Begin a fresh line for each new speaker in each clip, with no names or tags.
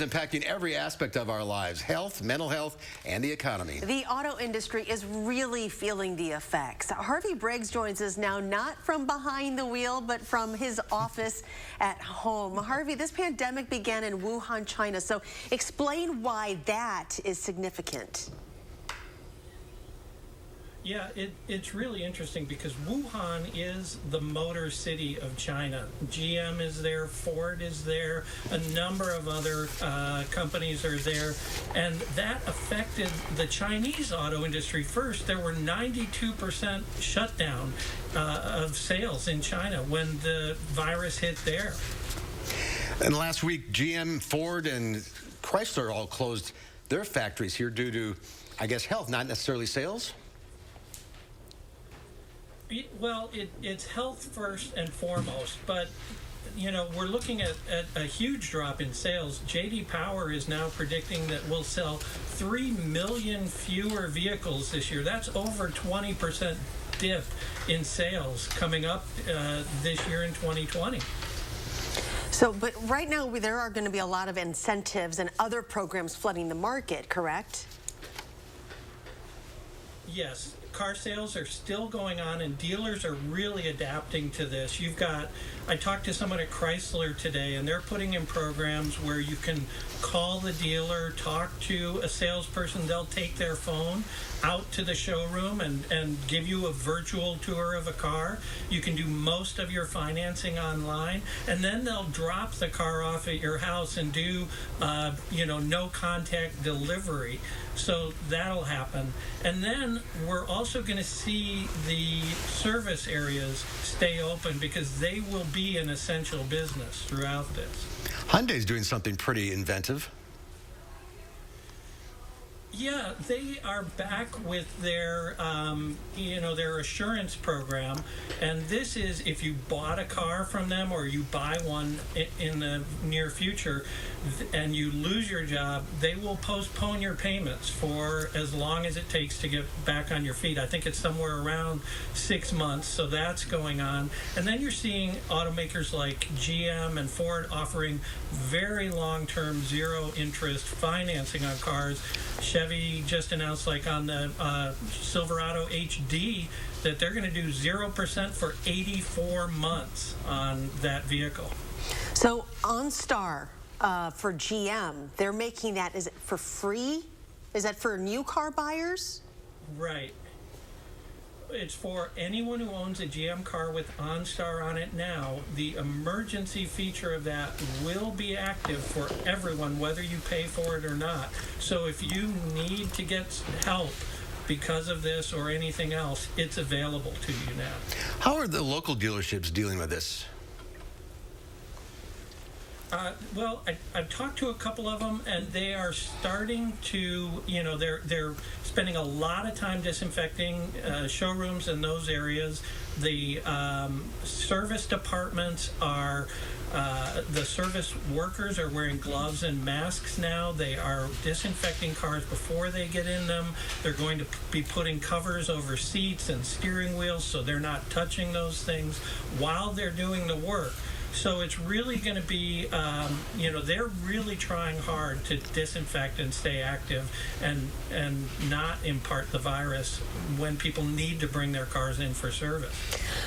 Impacting every aspect of our lives, health, mental health, and the economy.
The auto industry is really feeling the effects. Harvey Briggs joins us now, not from behind the wheel, but from his office at home. Harvey, this pandemic began in Wuhan, China, so explain why that is significant.
Yeah, it's really interesting because Wuhan is the motor city of China. GM is there, Ford is there, a number of other companies are there, and that affected the Chinese auto industry first. There were 92% shutdown of sales in China when the virus hit there.
And last week, GM, Ford, and Chrysler all closed their factories here due to, I guess, health, not necessarily sales.
Well, it's health first and foremost, but you know, we're looking at a huge drop in sales. J.D. Power is now predicting that we'll sell 3 million fewer vehicles this year. That's over 20% dip in sales coming up this year in 2020.
So, but right now there are going to be a lot of incentives and other programs flooding the market, correct?
Yes, car sales are still going on and dealers are really adapting to this. I talked to someone at Chrysler today and they're putting in programs where you can call the dealer, talk to a salesperson, they'll take their phone out to the showroom and give you a virtual tour of a car. You can do most of your financing online, and then they'll drop the car off at your house and do no contact delivery. So that'll happen. And then we're also going to see the service areas stay open because they will be an essential business throughout this.
Hyundai's doing something pretty inventive.
Yeah, they are back with their, their assurance program, and this is if you bought a car from them or you buy one in the near future, and you lose your job, they will postpone your payments for as long as it takes to get back on your feet. I think it's somewhere around 6 months, so that's going on. And then you're seeing automakers like GM and Ford offering very long-term zero-interest financing on cars. Chevy just announced, like on the Silverado HD, that they're going to do 0% for 84 months on that vehicle.
So OnStar for GM, they're making that, is it for free? Is that for new car buyers?
Right. It's for anyone who owns a GM car with OnStar on it now. The emergency feature of that will be active for everyone, whether you pay for it or not. So if you need to get help because of this or anything else, it's available to you now.
How are the local dealerships dealing with this?
Well, I've talked to a couple of them, and they are starting to, they're spending a lot of time disinfecting showrooms in those areas. The service departments are, the service workers are wearing gloves and masks now. They are disinfecting cars before they get in them. They're going to be putting covers over seats and steering wheels so they're not touching those things while they're doing the work. So it's really going to be, they're really trying hard to disinfect and stay active and not impart the virus when people need to bring their cars in for service.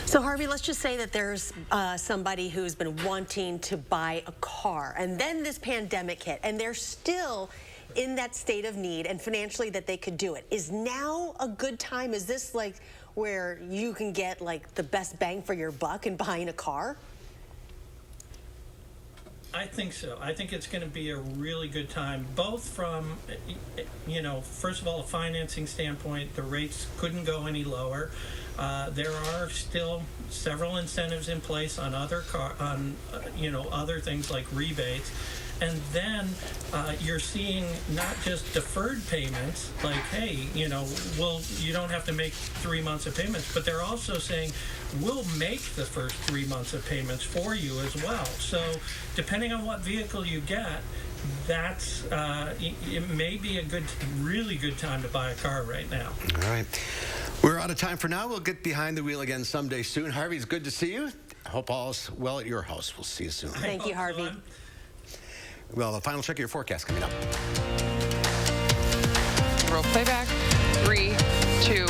So Harvey, let's just say that there's somebody who's been wanting to buy a car, and then this pandemic hit, and they're still in that state of need and financially that they could do it. Is now a good time? Is this like where you can get like the best bang for your buck in buying a car?
I think so. I think it's going to be a really good time, both from, first of all, a financing standpoint. The rates couldn't go any lower. There are still several incentives in place on other other things like rebates. And then you're seeing not just deferred payments, like, hey, you don't have to make 3 months of payments, but they're also saying, we'll make the first 3 months of payments for you as well. So depending on what vehicle you get, that's it may be a really good time to buy a car right now.
All right. We're out of time for now. We'll get behind the wheel again someday soon. Harvey, it's good to see you. I hope all's well at your house. We'll see you soon.
Thank you, Harvey.
Well, the final check of your forecast coming up.
Roll playback. 3, 2,